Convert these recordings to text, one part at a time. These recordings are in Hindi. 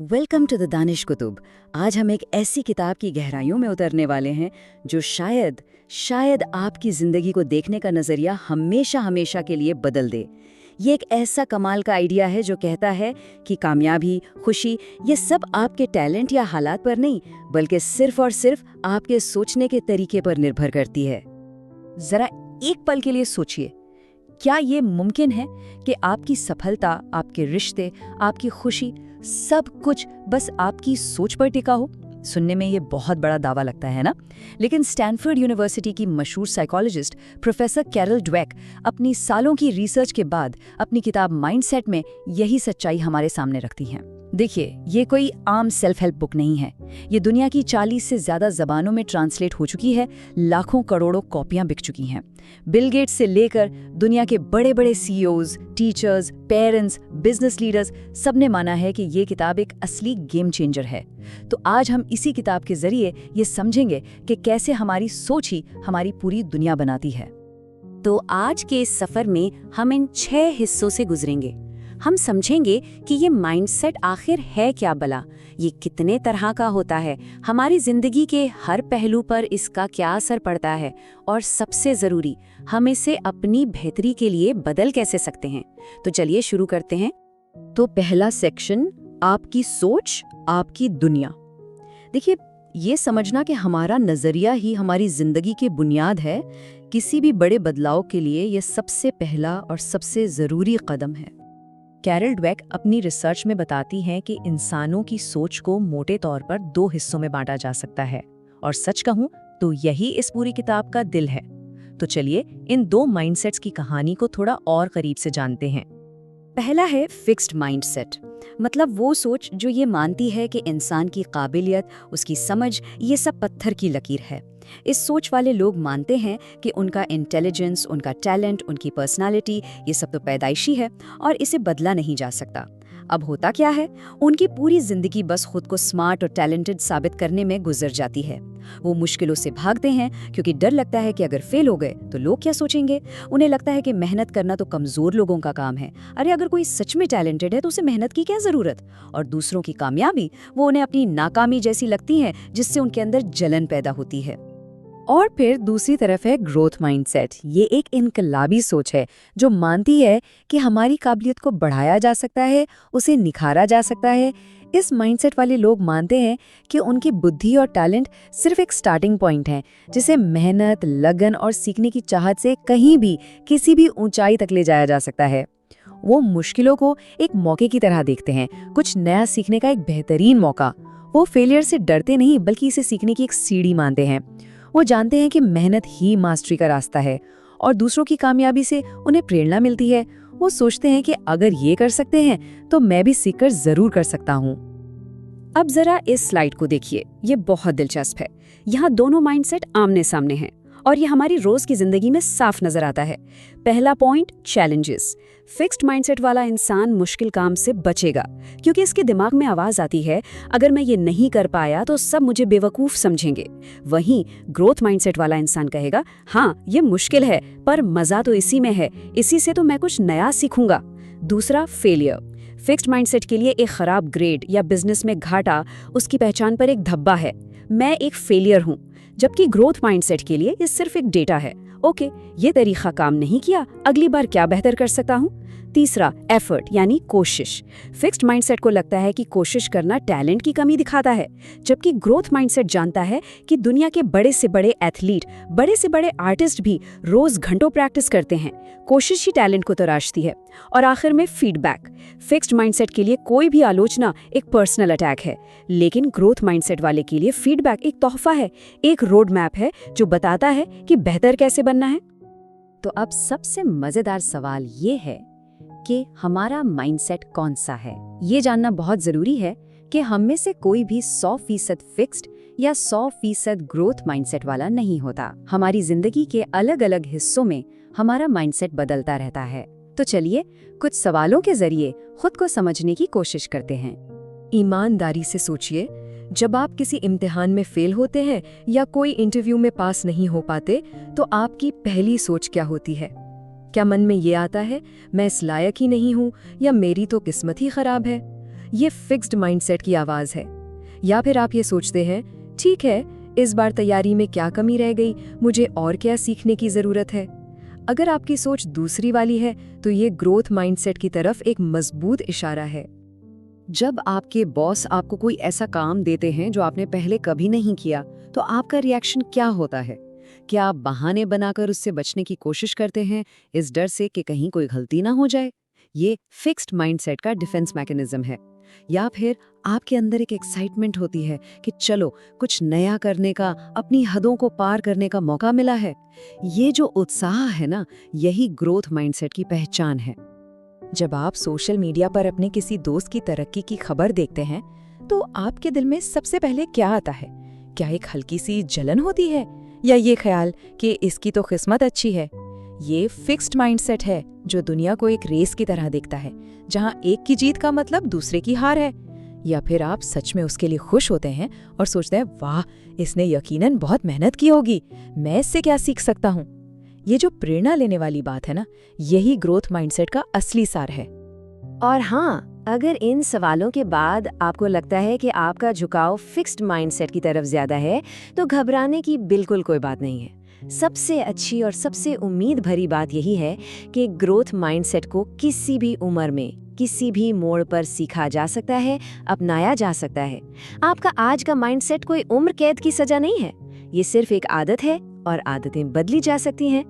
Welcome to the Danish Qutub. आज हम एक ऐसी किताब की गहराइयों में उतरने वाले हैं जो शायद आपकी जिंदगी को देखने का नजरिया हमेशा हमेशा के लिए बदल दे। ये एक ऐसा कमाल का आइडिया है जो कहता है कि कामयाबी, खुशी, ये सब आपके टैलेंट या हालात पर नहीं, बल्कि सिर्फ और सिर्फ आपके सोचने के तरीके पर निर्भर करती है। जरा एक पल के लिए सोचिए, क्या ये मुमकिन है कि आपकी सफलता, आपके रिश्ते, आपकी खुशी, सब कुछ बस आपकी सोच पर टिका हो? सुनने में ये बहुत बड़ा दावा लगता है ना? लेकिन स्टैनफोर्ड यूनिवर्सिटी की मशहूर साइकोलॉजिस्ट प्रोफेसर कैरल ड्वेक अपनी सालों की रिसर्च के बाद अपनी किताब माइंडसेट में यही सच्चाई हमारे सामने रखती हैं। देखिए, ये कोई आम सेल्फ हेल्प बुक नहीं है। ये दुनिया की 40 से ज्यादा जबानों में ट्रांसलेट हो चुकी है, लाखों करोड़ों कॉपियां बिक चुकी हैं। बिल गेट्स से लेकर दुनिया के बड़े बड़े CEOs, teachers, parents, business leaders, सबने माना है कि ये किताब एक असली गेम चेंजर है। तो आज हम इसी किताब के जरिए ये समझेंगे कि कैसे हमारी सोच ही हमारी पूरी दुनिया बनाती है। तो आज के इस सफर में हम इन 6 हिस्सों से गुजरेंगे। हम समझेंगे कि ये माइंडसेट आखिर है क्या भला, ये कितने तरह का होता है, हमारी जिंदगी के हर पहलू पर इसका क्या असर पड़ता है, और सबसे ज़रूरी, हम इसे अपनी बेहतरी के लिए बदल कैसे सकते हैं। तो चलिए शुरू करते हैं। तो पहला सेक्शन, आपकी सोच, आपकी दुनिया। देखिए, ये समझना कि हमारा नज़रिया ही हमारी ज़िंदगी की बुनियाद है, किसी भी बड़े बदलाव के लिए ये सबसे पहला और सबसे ज़रूरी कदम है। कैरल ड्वेक अपनी रिसर्च में बताती हैं कि इंसानों की सोच को मोटे तौर पर 2 हिस्सों में बांटा जा सकता है, और सच कहूं तो यही इस पूरी किताब का दिल है। तो चलिए इन 2 माइंडसेट्स की कहानी को थोड़ा और करीब से जानते हैं। पहला है फिक्स्ड माइंडसेट, मतलब वो सोच जो ये मानती है कि इंसान की काबिलियत, उसकी समझ, ये सब पत्थर की लकीर है। इस सोच वाले लोग मानते हैं कि उनका इंटेलिजेंस, उनका टैलेंट, उनकी पर्सनालिटी, ये सब तो पैदाइशी है और इसे बदला नहीं जा सकता। अब होता क्या है, उनकी पूरी जिंदगी बस खुद को स्मार्ट और टैलेंटेड साबित करने में गुजर जाती है। वो मुश्किलों से भागते हैं क्योंकि डर लगता है कि अगर फेल हो गए तो लोग क्या सोचेंगे। उन्हें लगता है कि मेहनत करना तो कमजोर लोगों का काम है। अरे अगर कोई सच में टैलेंटेड है तो उसे मेहनत की क्या जरूरत। और दूसरों की कामयाबी वो उन्हें अपनी नाकामी जैसी लगती है, जिससे उनके अंदर जलन पैदा होती है। और फिर दूसरी तरफ है ग्रोथ माइंडसेट। ये एक इनकलाबी सोच है जो मानती है कि हमारी काबिलियत को बढ़ाया जा सकता है, उसे निखारा जा सकता है। इस माइंडसेट वाले लोग मानते हैं कि उनकी बुद्धि और टैलेंट सिर्फ एक स्टार्टिंग पॉइंट है, जिसे मेहनत, लगन और सीखने की चाहत से कहीं भी किसी भी ऊंचाई तक ले जाया जा सकता है। वो मुश्किलों को एक मौके की तरह देखते हैं, कुछ नया सीखने का एक बेहतरीन मौका। वो फेलियर से डरते नहीं, बल्कि इसे सीखने की एक सीढ़ी मानते हैं। वो जानते हैं कि मेहनत ही मास्टरी का रास्ता है और दूसरों की कामयाबी से उन्हें प्रेरणा मिलती है। वो सोचते हैं कि अगर ये कर सकते हैं तो मैं भी सीखकर जरूर कर सकता हूँ। अब जरा इस स्लाइड को देखिए, ये बहुत दिलचस्प है। यहाँ दोनों माइंडसेट आमने सामने हैं और ये हमारी रोज की जिंदगी में साफ नजर आता है। पहला पॉइंट, चैलेंजेस। फिक्स्ड माइंडसेट वाला इंसान मुश्किल काम से बचेगा क्योंकि इसके दिमाग में आवाज आती है, अगर मैं ये नहीं कर पाया तो सब मुझे बेवकूफ समझेंगे। वहीं ग्रोथ माइंडसेट वाला इंसान कहेगा, हाँ ये मुश्किल है पर मजा तो इसी में है, इसी से तो मैं कुछ नया सीखूंगा। दूसरा, फेलियर। फिक्स्ड माइंडसेट के लिए एक खराब ग्रेड या बिजनेस में घाटा उसकी पहचान पर एक धब्बा है, मैं एक फेलियर हूँ। जबकि ग्रोथ माइंडसेट के लिए ये सिर्फ एक डेटा है, ओके ये तरीका काम नहीं किया, अगली बार क्या बेहतर कर सकता हूँ। तीसरा, एफर्ट यानी कोशिश। फिक्स्ड माइंडसेट को लगता है कि कोशिश करना टैलेंट की कमी दिखाता है, जबकि ग्रोथ माइंडसेट जानता है कि दुनिया के बड़े से बड़े एथलीट, बड़े से बड़े आर्टिस्ट भी रोज घंटों प्रैक्टिस करते हैं, कोशिश ही टैलेंट को तराशती है। और आखिर में फीडबैक। फिक्स्ड माइंडसेट के लिए कोई भी आलोचना एक पर्सनल अटैक है, लेकिन ग्रोथ माइंडसेट वाले के लिए फीडबैक एक तोहफा है, एक रोड मैप है जो बताता है कि बेहतर कैसे बनना है। तो अब सबसे मजेदार सवाल ये है कि हमारा माइंडसेट कौन सा है। ये जानना बहुत जरूरी है कि हम में से कोई भी 100% फिक्स्ड या 100% ग्रोथ माइंडसेट वाला नहीं होता। हमारी जिंदगी के अलग अलग हिस्सों में हमारा माइंडसेट बदलता रहता है। तो चलिए कुछ सवालों के जरिए खुद को समझने की कोशिश करते हैं। ईमानदारी से सोचिए, जब आप किसी इम्तिहान में फेल होते हैं या कोई इंटरव्यू में पास नहीं हो पाते, तो आपकी पहली सोच क्या होती है? क्या मन में ये आता है, मैं इस लायक ही नहीं हूँ, या मेरी तो किस्मत ही खराब है? ये फिक्स्ड माइंडसेट की आवाज़ है। या फिर आप ये सोचते हैं, ठीक है, इस बार तैयारी में क्या कमी रह गई, मुझे और क्या सीखने की ज़रूरत है। अगर आपकी सोच दूसरी वाली है तो ये ग्रोथ माइंडसेट की तरफ एक मजबूत इशारा है। जब आपके बॉस आपको कोई ऐसा काम देते हैं जो आपने पहले कभी नहीं किया, तो आपका रिएक्शन क्या होता है? क्या आप बहाने बनाकर उससे बचने की कोशिश करते हैं, इस डर से कि कहीं कोई गलती ना हो जाए? ये फिक्स्ड माइंडसेट का डिफेंस मैकेनिज्म है। या फिर आपके अंदर एक एक्साइटमेंट होती है कि चलो कुछ नया करने का, अपनी हदों को पार करने का मौका मिला है। ये जो उत्साह है ना, यही ग्रोथ माइंडसेट की पहचान है। जब आप सोशल मीडिया पर अपने किसी दोस्त की तरक्की की खबर देखते हैं, तो आपके दिल में सबसे पहले क्या आता है? क्या एक हल्की सी जलन होती है, या ये ख्याल कि इसकी तो किस्मत अच्छी है? ये फिक्स्ड माइंडसेट है जो दुनिया को एक रेस की तरह देखता है, जहां एक की जीत का मतलब दूसरे की हार है। या फिर आप सच में उसके लिए खुश होते हैं और सोचते हैं, वाह, इसने यकीनन बहुत मेहनत की होगी, मैं इससे क्या सीख सकता हूँ। ये जो प्रेरणा लेने वाली बात है ना, यही ग्रोथ माइंडसेट का असली सार है। और हाँ, अगर इन सवालों के बाद आपको लगता है कि आपका झुकाव फिक्स्ड माइंडसेट की तरफ ज्यादा है, तो घबराने की बिल्कुल कोई बात नहीं है। सबसे अच्छी और सबसे उम्मीद भरी बात यही है कि ग्रोथ माइंडसेट को किसी भी उम्र में, किसी भी मोड़ पर सीखा जा सकता है, अपनाया जा सकता है। आपका आज का माइंडसेट कोई उम्र कैद की सजा नहीं है, ये सिर्फ एक आदत है और आदतें बदली जा सकती हैं।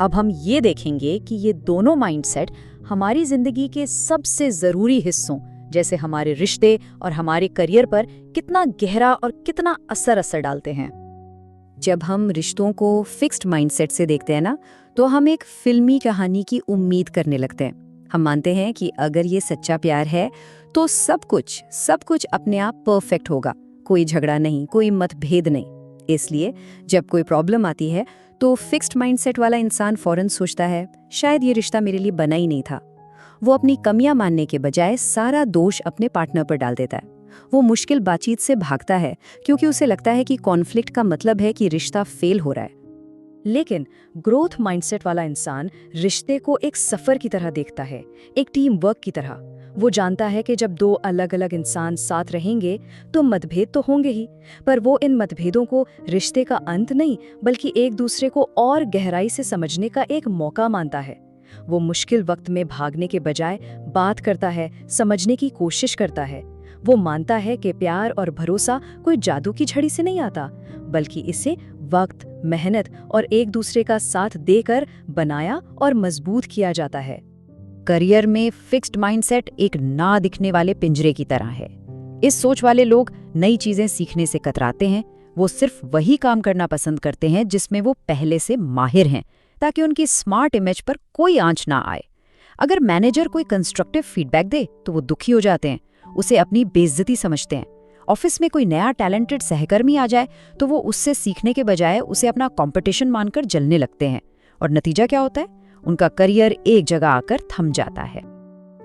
अब हम ये देखेंगे कि ये दोनों माइंडसेट हमारी जिंदगी के सबसे जरूरी हिस्सों, जैसे हमारे रिश्ते और हमारे करियर पर कितना गहरा और कितना असर डालते हैं। जब हम रिश्तों को फिक्स्ड माइंडसेट से देखते हैं ना, तो हम एक फिल्मी कहानी की उम्मीद करने लगते हैं। हम मानते हैं कि अगर ये सच्चा प्यार है तो सब कुछ अपने आप परफेक्ट होगा, कोई झगड़ा नहीं, कोई मतभेद नहीं। इसलिए जब कोई प्रॉब्लम आती है तो फिक्स्ड माइंडसेट वाला इंसान फौरन सोचता है, शायद ये रिश्ता मेरे लिए बना ही नहीं था। वो अपनी कमियां मानने के बजाय सारा दोष अपने पार्टनर पर डाल देता है। वो मुश्किल बातचीत से भागता है क्योंकि उसे लगता है कि कॉन्फ्लिक्ट का मतलब है कि रिश्ता फेल हो रहा है। लेकिन ग्रोथ माइंडसेट वाला इंसान रिश्ते को एक सफर की तरह देखता है, एक टीम वर्क की तरह। वो जानता है कि जब दो अलग अलग इंसान साथ रहेंगे तो मतभेद तो होंगे ही, पर वो इन मतभेदों को रिश्ते का अंत नहीं, बल्कि एक दूसरे को और गहराई से समझने का एक मौका मानता है। वो मुश्किल वक्त में भागने के बजाय बात करता है, समझने की कोशिश करता है। वो मानता है कि प्यार और भरोसा कोई जादू की झड़ी से नहीं आता, बल्कि इसे वक्त, मेहनत और एक दूसरे का साथ देकर बनाया और मजबूत किया जाता है। करियर में फिक्स्ड माइंडसेट एक ना दिखने वाले पिंजरे की तरह है। इस सोच वाले लोग नई चीजें सीखने से कतराते हैं। वो सिर्फ वही काम करना पसंद करते हैं जिसमें वो पहले से माहिर हैं, ताकि उनकी स्मार्ट इमेज पर कोई आंच ना आए। अगर मैनेजर कोई कंस्ट्रक्टिव फीडबैक दे तो वो दुखी हो जाते हैं, उसे अपनी बेइज्जती समझते हैं। ऑफिस में कोई नया टैलेंटेड सहकर्मी आ जाए तो वो उससे सीखने के बजाय उसे अपना कंपटीशन मानकर जलने लगते हैं। और नतीजा क्या होता है? उनका करियर एक जगह आकर थम जाता है।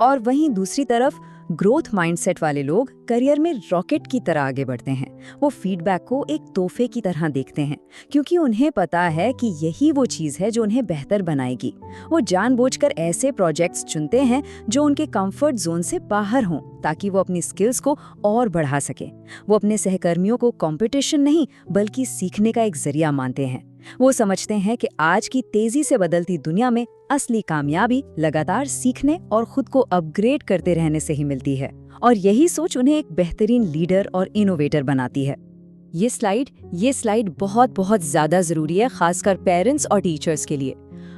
और वहीं दूसरी तरफ ग्रोथ माइंडसेट वाले लोग करियर में रॉकेट की तरह आगे बढ़ते हैं। वो फीडबैक को एक तोहफे की तरह देखते हैं, क्योंकि उन्हें पता है कि यही वो चीज़ है जो उन्हें बेहतर बनाएगी। वो जानबूझकर ऐसे प्रोजेक्ट्स चुनते हैं जो उनके कंफर्ट जोन से बाहर हों, ताकि वो अपनी स्किल्स को और बढ़ा सकें। वो अपने सहकर्मियों को कंपटीशन नहीं, बल्कि सीखने का एक जरिया मानते हैं। वो समझते हैं कि आज की तेजी से बदलती दुनिया में असली कामयाबी लगातार सीखने और खुद को अपग्रेड करते रहने से ही मिलती है। और यही सोच उन्हें एक बेहतरीन लीडर और इनोवेटर बनाती है। ये स्लाइड बहुत ज्यादा जरूरी है, खासकर पेरेंट्स और टीचर्स के लिए।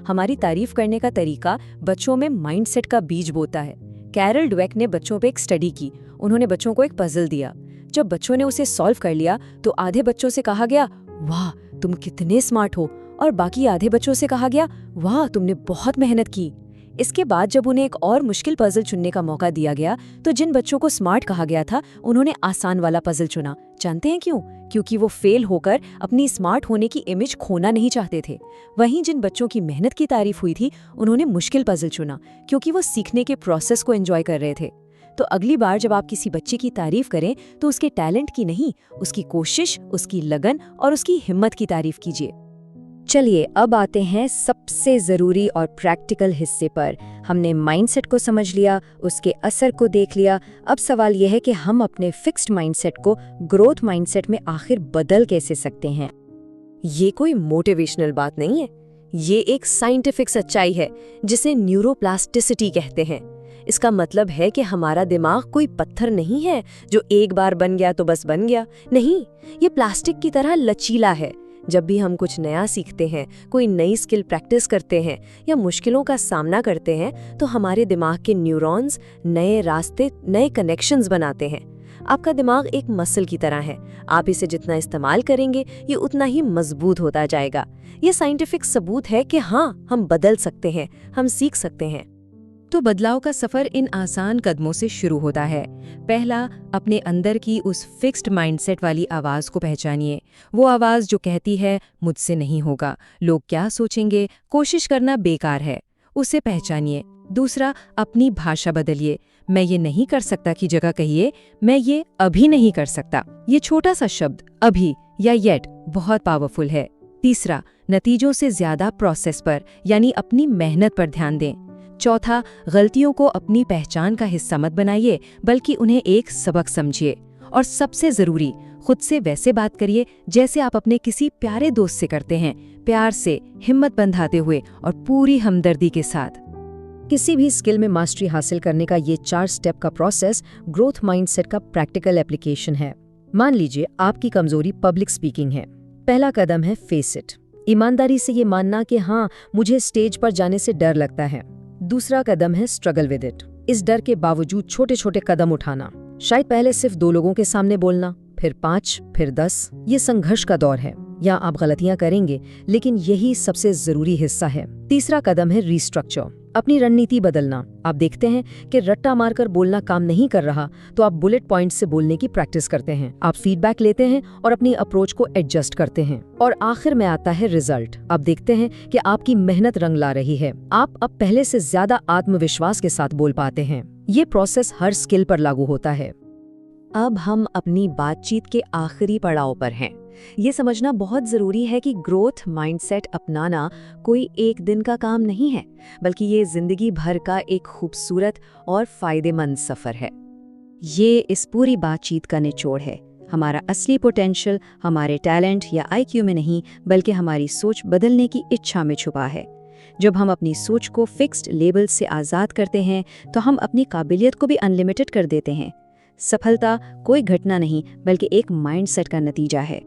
हमारी तारीफ करने का तरीका बच्चों में माइंडसेट का बीज बोता है। कैरल ड्वेक ने बच्चों पे एक स्टडी की। उन्होंने बच्चों को एक पजल दिया। जब बच्चों ने उसे सॉल्व कर लिया तो आधे बच्चों से कहा गया, वाह तुम कितने स्मार्ट हो, और बाकी आधे बच्चों से कहा गया, वाह तुमने बहुत मेहनत की। इसके बाद जब उन्हें एक और मुश्किल पजल चुनने का मौका दिया गया तो जिन बच्चों को स्मार्ट कहा गया था उन्होंने आसान वाला पजल चुना। जानते हैं क्यों? क्योंकि वो फेल होकर अपनी स्मार्ट होने की इमेज खोना नहीं चाहते थे। वहीं जिन बच्चों की मेहनत की तारीफ हुई थी उन्होंने मुश्किल पजल चुना, क्योंकि वो सीखने के प्रोसेस को एंजॉय कर रहे थे। तो अगली बार जब आप किसी बच्चे की तारीफ करें तो उसके टैलेंट की नहीं, उसकी कोशिश, उसकी लगन और उसकी हिम्मत की तारीफ कीजिए। चलिए अब आते हैं सबसे ज़रूरी और प्रैक्टिकल हिस्से पर। हमने माइंडसेट को समझ लिया, उसके असर को देख लिया। अब सवाल यह है कि हम अपने फिक्स्ड माइंडसेट को ग्रोथ माइंडसेट में आखिर बदल कैसे सकते हैं। ये कोई मोटिवेशनल बात नहीं है, ये एक साइंटिफिक सच्चाई है जिसे न्यूरोप्लास्टिसिटी कहते हैं। इसका मतलब है कि हमारा दिमाग कोई पत्थर नहीं है जो एक बार बन गया तो बस बन गया। नहीं, ये प्लास्टिक की तरह लचीला है। जब भी हम कुछ नया सीखते हैं, कोई नई स्किल प्रैक्टिस करते हैं या मुश्किलों का सामना करते हैं, तो हमारे दिमाग के न्यूरॉन्स नए रास्ते, नए कनेक्शंस बनाते हैं। आपका दिमाग एक मसल की तरह है, आप इसे जितना इस्तेमाल करेंगे ये उतना ही मजबूत होता जाएगा। ये साइंटिफिक सबूत है कि हाँ, हम बदल सकते हैं, हम सीख सकते हैं। तो बदलाव का सफर इन आसान कदमों से शुरू होता है। पहला, अपने अंदर की उस फिक्स्ड माइंडसेट वाली आवाज़ को पहचानिए। वो आवाज़ जो कहती है मुझसे नहीं होगा, लोग क्या सोचेंगे, कोशिश करना बेकार है, उसे पहचानिए। दूसरा, अपनी भाषा बदलिए। मैं ये नहीं कर सकता की जगह कहिए मैं ये अभी नहीं कर सकता। ये छोटा सा शब्द अभी या येट बहुत पावरफुल है। तीसरा, नतीजों से ज्यादा प्रोसेस पर यानी अपनी मेहनत पर ध्यान दें। चौथा, गलतियों को अपनी पहचान का हिस्सा मत बनाइए बल्कि उन्हें एक सबक समझिए। और सबसे जरूरी, खुद से वैसे बात करिए जैसे आप अपने किसी प्यारे दोस्त से करते हैं, प्यार से, हिम्मत बंधाते हुए और पूरी हमदर्दी के साथ। किसी भी स्किल में मास्टरी हासिल करने का ये 4 स्टेप का प्रोसेस ग्रोथ माइंडसेट का प्रैक्टिकल एप्लीकेशन है। मान लीजिए आपकी कमजोरी पब्लिक स्पीकिंग है। पहला कदम है फेस इट। ईमानदारी से ये मानना कि हाँ, मुझे स्टेज पर जाने से डर लगता है। दूसरा कदम है स्ट्रगल विद इट। इस डर के बावजूद छोटे छोटे कदम उठाना। शायद पहले सिर्फ 2 लोगों के सामने बोलना, फिर 5, फिर 10। ये संघर्ष का दौर है। यहाँ आप गलतियां करेंगे, लेकिन यही सबसे जरूरी हिस्सा है। तीसरा कदम है रीस्ट्रक्चर। अपनी रणनीति बदलना। आप देखते हैं कि रट्टा मारकर बोलना काम नहीं कर रहा, तो आप बुलेट पॉइंट से बोलने की प्रैक्टिस करते हैं। आप फीडबैक लेते हैं और अपनी अप्रोच को एडजस्ट करते हैं। और आखिर में आता है रिजल्ट। आप देखते हैं कि आपकी मेहनत रंग ला रही है। आप अब पहले से ज्यादा आत्मविश्वास के साथ बोल पाते हैं। ये प्रोसेस हर स्किल पर लागू होता है। अब हम अपनी बातचीत के आखिरी पड़ाव पर हैं। ये समझना बहुत ज़रूरी है कि ग्रोथ माइंडसेट अपनाना कोई एक दिन का काम नहीं है, बल्कि ये ज़िंदगी भर का एक खूबसूरत और फ़ायदेमंद सफ़र है। ये इस पूरी बातचीत का निचोड़ है। हमारा असली पोटेंशियल हमारे टैलेंट या आईक्यू में नहीं, बल्कि हमारी सोच बदलने की इच्छा में छुपा है। जब हम अपनी सोच को फिक्स्ड लेबल से आज़ाद करते हैं, तो हम अपनी काबिलियत को भी अनलिमिटेड कर देते हैं। सफलता कोई घटना नहीं, बल्कि एक माइंडसेट का नतीजा है।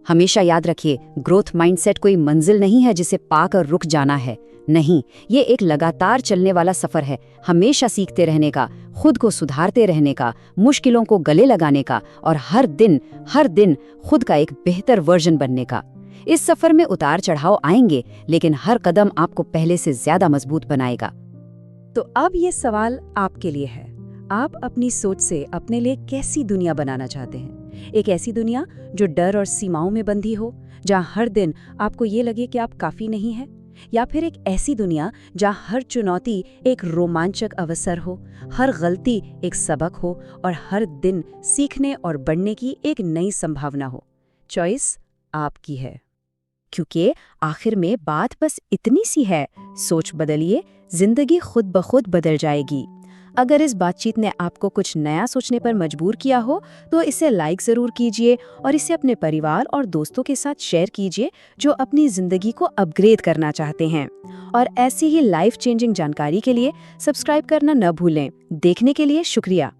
हमेशा याद रखिए, ग्रोथ माइंडसेट कोई मंजिल नहीं है जिसे पाकर रुक जाना है। नहीं, ये एक लगातार चलने वाला सफर है, हमेशा सीखते रहने का, खुद को सुधारते रहने का, मुश्किलों को गले लगाने का और हर दिन खुद का एक बेहतर वर्जन बनने का। इस सफर में उतार चढ़ाव आएंगे, लेकिन हर कदम आपको पहले से ज्यादा मजबूत बनाएगा। तो अब ये सवाल आपके लिए है। आप अपनी सोच से अपने लिए कैसी दुनिया बनाना चाहते हैं? एक ऐसी दुनिया जो डर और सीमाओं में बंधी हो, जहाँ हर दिन आपको ये लगे कि आप काफी नहीं हैं? या फिर एक ऐसी दुनिया जहाँ हर चुनौती एक रोमांचक अवसर हो, हर गलती एक सबक हो और हर दिन सीखने और बढ़ने की एक नई संभावना हो? चॉइस आपकी है। क्योंकि आखिर में बात बस इतनी सी है, सोच बदलिए, जिंदगी खुद ब खुद बदल जाएगी। अगर इस बातचीत ने आपको कुछ नया सोचने पर मजबूर किया हो, तो इसे लाइक ज़रूर कीजिए और इसे अपने परिवार और दोस्तों के साथ शेयर कीजिए जो अपनी ज़िंदगी को अपग्रेड करना चाहते हैं। और ऐसी ही लाइफ चेंजिंग जानकारी के लिए सब्सक्राइब करना न भूलें। देखने के लिए शुक्रिया।